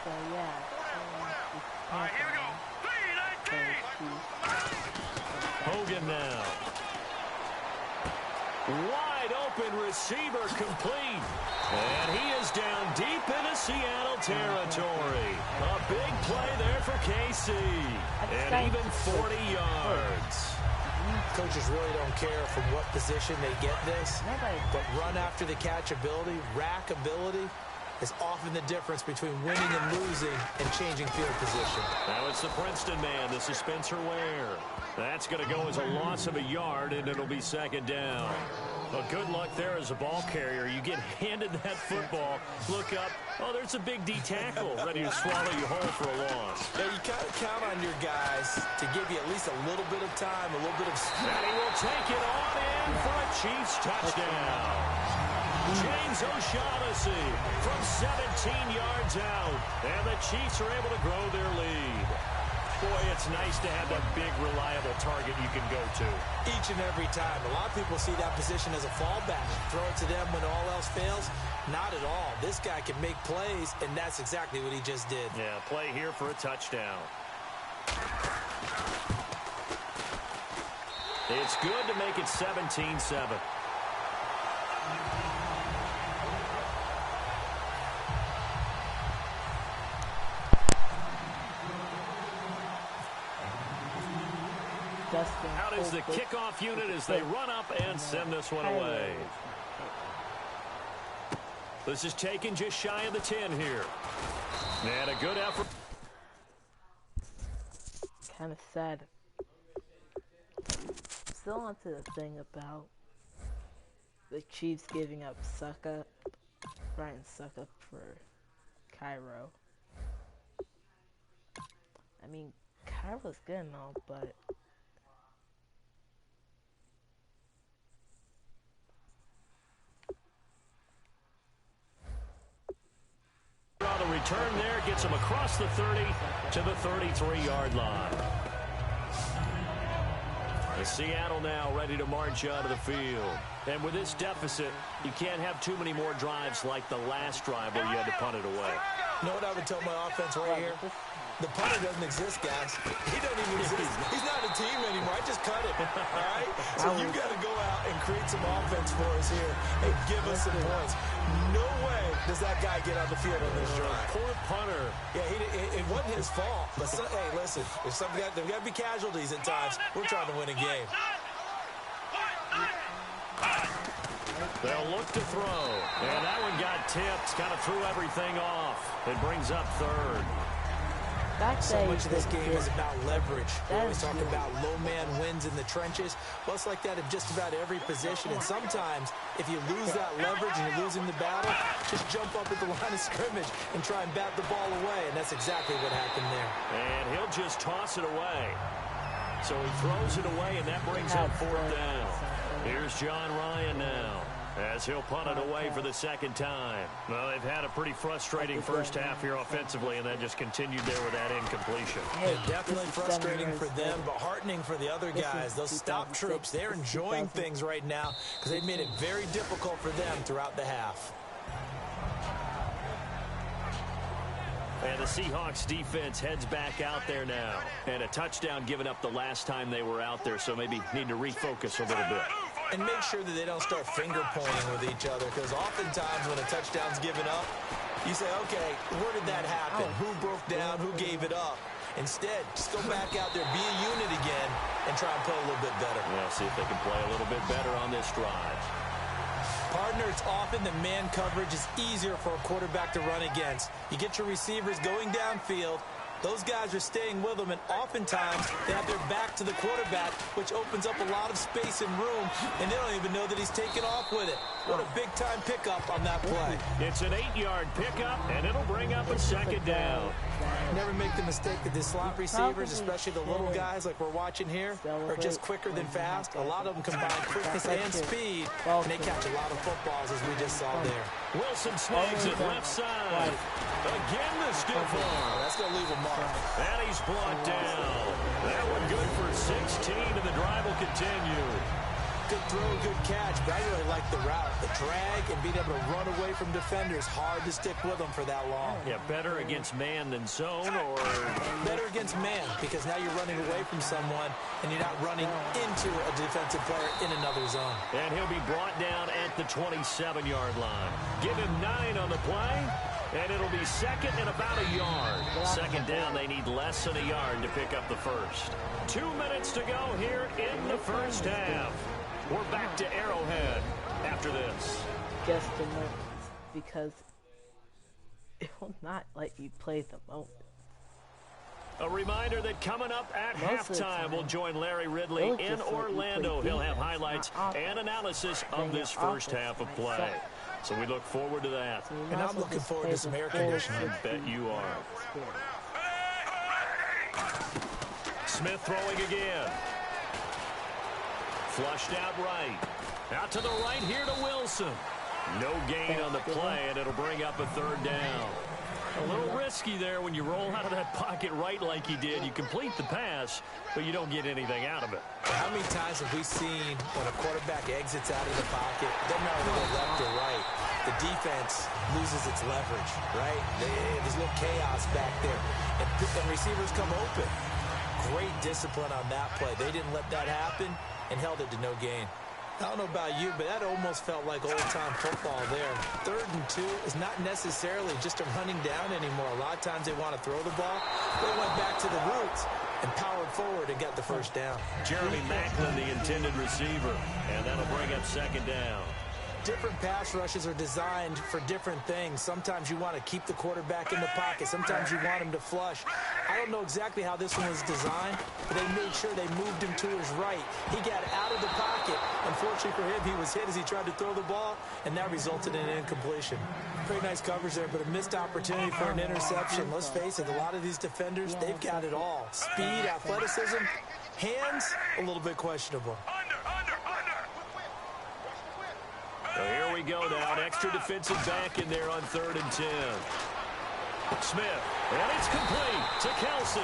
So yeah. All right, here we go. 3-19. Hogan now. Wide open receiver complete. And he is down deep into Seattle territory. A big play there for KC. And even 40 yards. Coaches really don't care from what position they get this, but run after the catch ability, rack ability, is often the difference between winning and losing and changing field position. Now it's the Princeton man. This is Spencer Ware. That's going to go as a loss of a yard, and it'll be second down. Well, good luck there as a ball carrier. You get handed that football, look up, oh, there's a big D tackle ready to swallow you whole for a loss. Yeah, you got to count on your guys to give you at least a little bit of time, a little bit of... And he will take it on in for a Chiefs touchdown. James O'Shaughnessy from 17 yards out. And the Chiefs are able to grow their lead. Boy, it's nice to have that big, reliable target you can go to. Each and every time. A lot of people see that position as a fallback. Throw it to them when all else fails. Not at all. This guy can make plays, and that's exactly what he just did. Yeah, play here for a touchdown. It's good to make it 17-7. Out is the kickoff unit as they run up and send this one away. This is taken just shy of the 10 here. And a good effort. Kind of sad. Still onto the thing about the Chiefs giving up Brian Suckup for Cairo. I mean, Cairo's good and all, but on the return there, gets him across the 30 to the 33-yard line. The Seattle now ready to march out of the field. And with this deficit, you can't have too many more drives like the last drive where you had to punt it away. You know what I would tell my offense right here? The punter doesn't exist, guys. He doesn't even exist. He's not a team anymore. I just cut him, all right? So you got to go out and create some offense for us here and give us some points. No way does that guy get on the field on this drive. Poor punter. Yeah, it wasn't his fault. But, hey, listen, there's got to be casualties at times. We're trying to win a game. They'll look to throw. And that one got tipped. Kind of threw everything off. It brings up third. So much of this game is about leverage. We always talk about low man wins in the trenches. Well, it's like that in just about every position. And sometimes, if you lose that leverage and you're losing the battle, just jump up at the line of scrimmage and try and bat the ball away. And that's exactly what happened there. And he'll just toss it away. So he throws it away, and that brings up fourth down. Here's John Ryan now, as he'll punt it away for the second time. Well, they've had a pretty frustrating first half here offensively, and then just continued there with that incompletion. Hey, definitely frustrating for them, but heartening for the other guys. Those stop troops, they're enjoying things right now because they've made it very difficult for them throughout the half. And the Seahawks defense heads back out there now. And a touchdown given up the last time they were out there, so maybe need to refocus a little bit. And make sure that they don't start finger-pointing with each other, because oftentimes when a touchdown's given up, you say, okay, where did that happen? Who broke down? Who gave it up? Instead, just go back out there, be a unit again, and try and play a little bit better. Well, see if they can play a little bit better on this drive. Partner, it's often that man coverage is easier for a quarterback to run against. You get your receivers going downfield. Those guys are staying with them, and oftentimes they have their back to the quarterback, which opens up a lot of space and room, and they don't even know that he's taken off with it. What a big-time pickup on that play. It's an 8-yard pickup, and it'll bring up a second down. Never make the mistake that the slot receivers, especially the little guys like we're watching here, are just quicker than fast. A lot of them combine quickness and speed, and they catch a lot of footballs, as we just saw there. Wilson snags it left side. Again, the stiff arm. That's going to leave a mark. And he's brought down. That one good for 16, and the drive will continue. good throw, good catch, but I really like the route. The drag and being able to run away from defenders, hard to stick with them for that long. Yeah, better against man than zone, or better against man, because now you're running away from someone and you're not running into a defensive player in another zone. And he'll be brought down at the 27-yard line. Give him 9 on the play, and it'll be second and about a yard. Second down, they need less than a yard to pick up the first. 2 minutes to go here in the first half. We're back to Arrowhead after this. Just a moment, because it will not let you play the moment. A reminder that coming up at halftime, we'll join Larry Ridley in Orlando. He'll have highlights and analysis of this first half of play. So we look forward to that. And I'm looking forward to some air conditioning. I bet you are. Smith throwing again. Flushed out right. Out to the right here to Wilson. No gain on the play, and it'll bring up a third down. A little risky there when you roll out of that pocket right like he did. You complete the pass, but you don't get anything out of it. How many times have we seen when a quarterback exits out of the pocket, doesn't matter whether they're left or right, the defense loses its leverage, right? There's a little chaos back there, and receivers come open. Great discipline on that play. They didn't let that happen and held it to no gain. I don't know about you, but that almost felt like old-time football there. 3rd and 2 is not necessarily just a running down anymore. A lot of times they want to throw the ball. They went back to the roots and powered forward and got the first down. Jeremy Maclin, the intended receiver, and that'll bring up second down. Different pass rushes are designed for different things. Sometimes you want to keep the quarterback in the pocket. Sometimes you want him to flush. I don't know exactly how this one was designed, but they made sure they moved him to his right. He got out of the pocket. Unfortunately for him, he was hit as he tried to throw the ball, and that resulted in an incompletion. Pretty nice coverage there, but a missed opportunity for an interception. Let's face it, a lot of these defenders, they've got it all. Speed, athleticism, hands, a little bit questionable. So here we go now. An extra defensive back in there on 3rd and 10. Smith, and it's complete to Kelsey.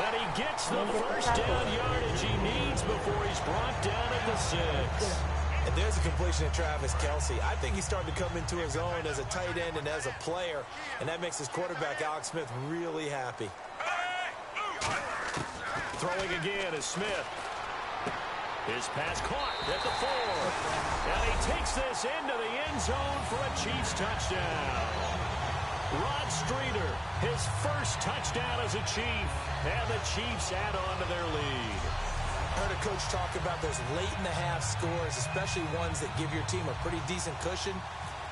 And he gets the first down yardage he needs before he's brought down at the 6. And there's a completion to Travis Kelsey. I think he's starting to come into his own as a tight end and as a player, and that makes his quarterback, Alex Smith, really happy. Throwing again is Smith. His pass caught at the 4. And he takes this into the end zone for a Chiefs touchdown. Rod Streeter, his first touchdown as a Chief, and the Chiefs add on to their lead. I heard a coach talk about those late-in-the-half scores, especially ones that give your team a pretty decent cushion.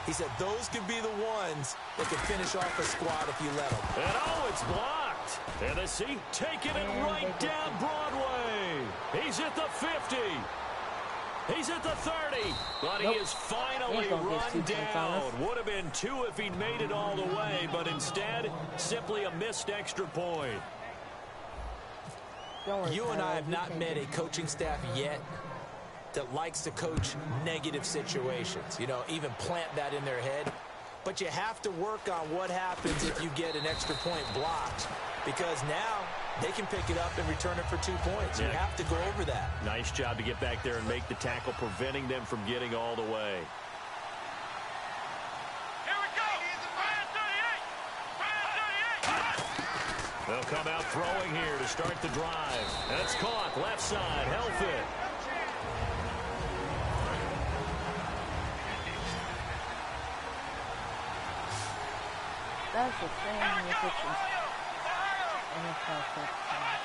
He said those could be the ones that could finish off a squad if you let them. And oh, it's blocked. Tennessee taking it right down Broadway. He's at the 50. He's at the 30. But he is finally run down. Would have been 2 if he'd made it all the way, but instead, simply a missed extra point. You and I have not met a coaching staff yet that likes to coach negative situations. You know, even plant that in their head. But you have to work on what happens if you get an extra point blocked, because now they can pick it up and return it for 2 points. You have to go over that. Nice job to get back there and make the tackle, preventing them from getting all the way. Here we go. Brand 38. They'll come out throwing here to start the drive. And it's caught left side. Helfit. That's the thing with the NFL touchdown.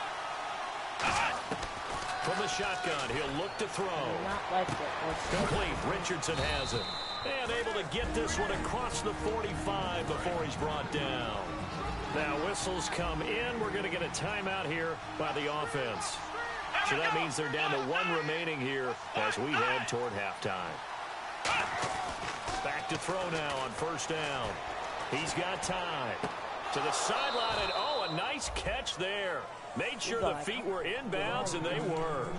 From the shotgun, he'll look to throw. Not like it. Complete. Richardson has it. And able to get this one across the 45 before he's brought down. Now whistles come in. We're going to get a timeout here by the offense. So that means they're down to 1 remaining here as we head toward halftime. Back to throw now on first down. He's got time. To the sideline, and oh, a nice catch there. Made sure the feet were inbounds, and they were.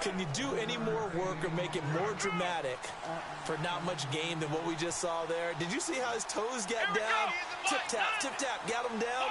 Can you do any more work or make it more dramatic for not much gain than what we just saw there? Did you see how his toes got down? Tip-tap, got him down.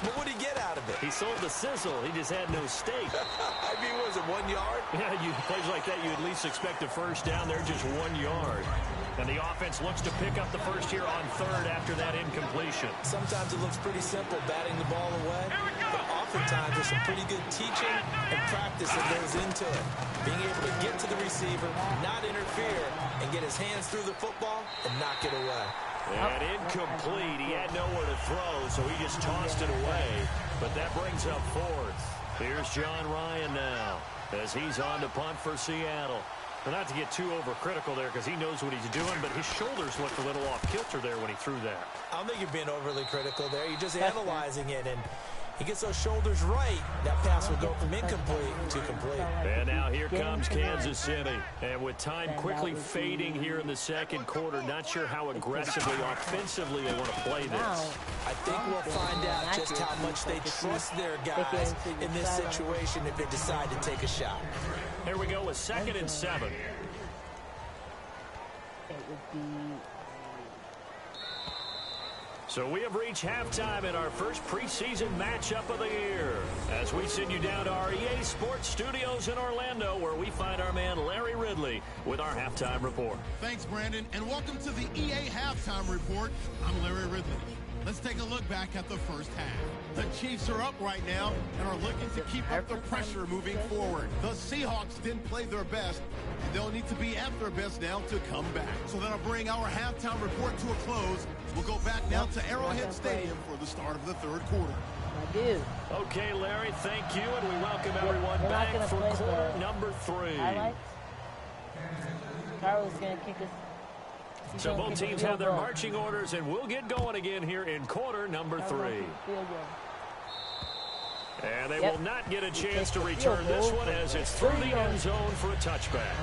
But what did he get out of it? He sold the sizzle. He just had no steak. I mean, was it 1 yard? Yeah, plays like that, you at least expect a first down. They're just 1 yard. And the offense looks to pick up the first here on third after that incompletion. Sometimes it looks pretty simple, batting the ball away. But oftentimes there's some pretty good teaching and practice that goes into it. Being able to get to the receiver, not interfere, and get his hands through the football and knock it away. And incomplete. He had nowhere to throw, so he just tossed it away. But that brings up fourth. Here's John Ryan now as he's on to punt for Seattle. Well, not to get too overcritical there because he knows what he's doing, but his shoulders looked a little off kilter there when he threw that. I don't think you're being overly critical there. You're just analyzing it, and he gets those shoulders right. That pass will go from incomplete to complete. And now here comes Kansas City. And with time quickly fading here in the second quarter, not sure how aggressively, offensively they want to play this. I think we'll find out just how much they trust their guys in this situation if they decide to take a shot. Here we go with 2nd and 7. It would be... So we have reached halftime in our first preseason matchup of the year as we send you down to our EA Sports Studios in Orlando where we find our man Larry Ridley with our halftime report. Thanks, Brandon, and welcome to the EA Halftime Report. I'm Larry Ridley. Let's take a look back at the first half. The Chiefs are up right now and are looking to keep up the pressure moving forward. The Seahawks didn't play their best, and they'll need to be at their best now to come back. So that'll bring our halftime report to a close. We'll go back now to Arrowhead Stadium for the start of the third quarter. I do. Okay, Larry, thank you, and we welcome everyone back for quarter number 3. Highlights. Carlos going to kick us. So both teams have their marching orders, and we'll get going again here in quarter number 3. And they will not get a chance to return this one as it's through the end zone for a touchback.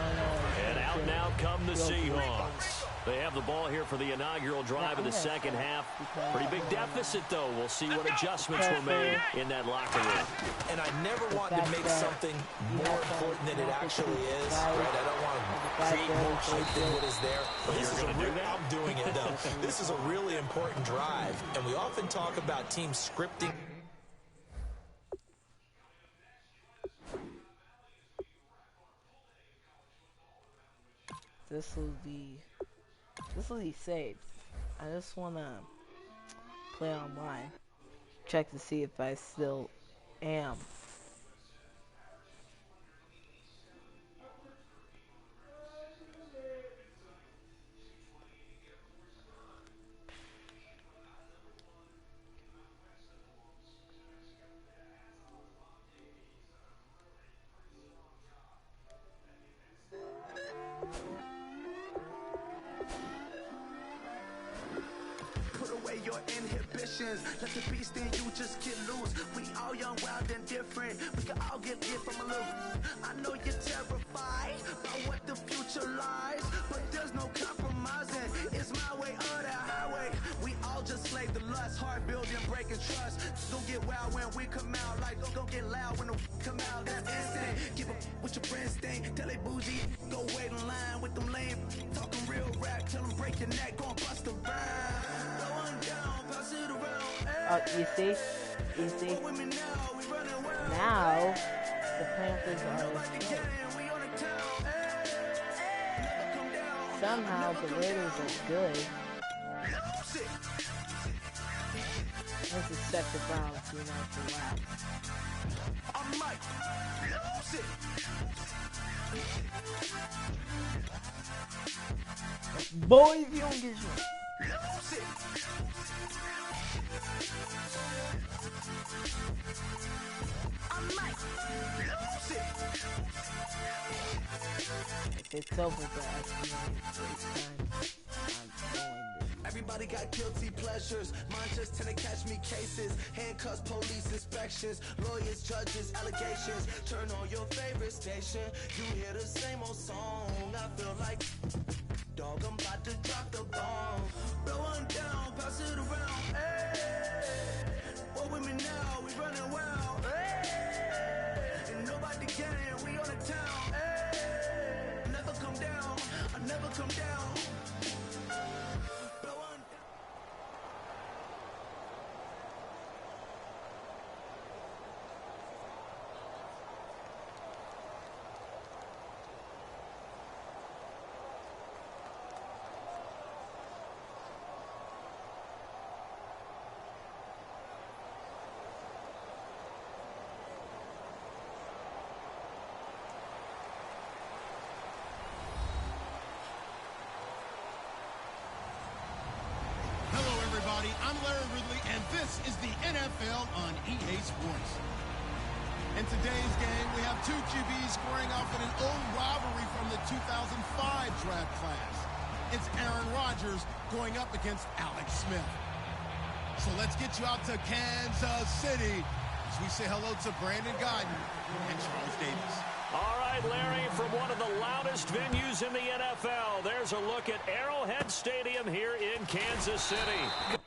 And out now come the Seahawks. They have the ball here for the inaugural drive of the second half. Pretty big deficit, though. We'll see what adjustments were made in that locker room. And I never want to make something more important than it actually is. Right? I don't want to create more hype than what is there. But this is I'm doing it, though. This is a really important drive. And we often talk about teams scripting. This will be saved. I just want to play online. Check to see if I still am. Let the beast in you just get loose. We all young, wild, and different. We can all get from a little. I know you're terrified about what the future lies, but there's no compromising. It's my way or the highway. We all just slave the lust, hard building, breaking trust. Don't get wild when we come out. Like don't get loud when the come out. That's instant. Give up what your friends think. Tell they bougie, go wait in line with them lame. Talking real rap, tell them break your neck, go and bust a rhyme. Going down, pass it around. Oh, you see? Now, the Panthers are somehow the Raiders are good. This is set the Browns do not collapse. Boy, if you don't get you. It's over, guys. Everybody got guilty pleasures. Mine just tend to catch me cases. Handcuffs, police inspections, lawyers, judges, allegations. Turn on your favorite station. You hear the same old song. I feel like dog, I'm about to drop the bomb. Blow one down, pass it around. Hey, what with me now? We running wild. Hey, and nobody can. We on the town. Hey, never come down. I never come down. Blow one down. 1 everybody. I'm Larry Ridley, and this is the NFL on EA Sports. In today's game, we have two QBs squaring off in an old rivalry from the 2005 draft class. It's Aaron Rodgers going up against Alex Smith. So let's get you out to Kansas City as we say hello to Brandon Gaudin and Charles Davis. All right, Larry, from one of the loudest venues in the NFL, there's a look at Arrowhead Stadium here in Kansas City.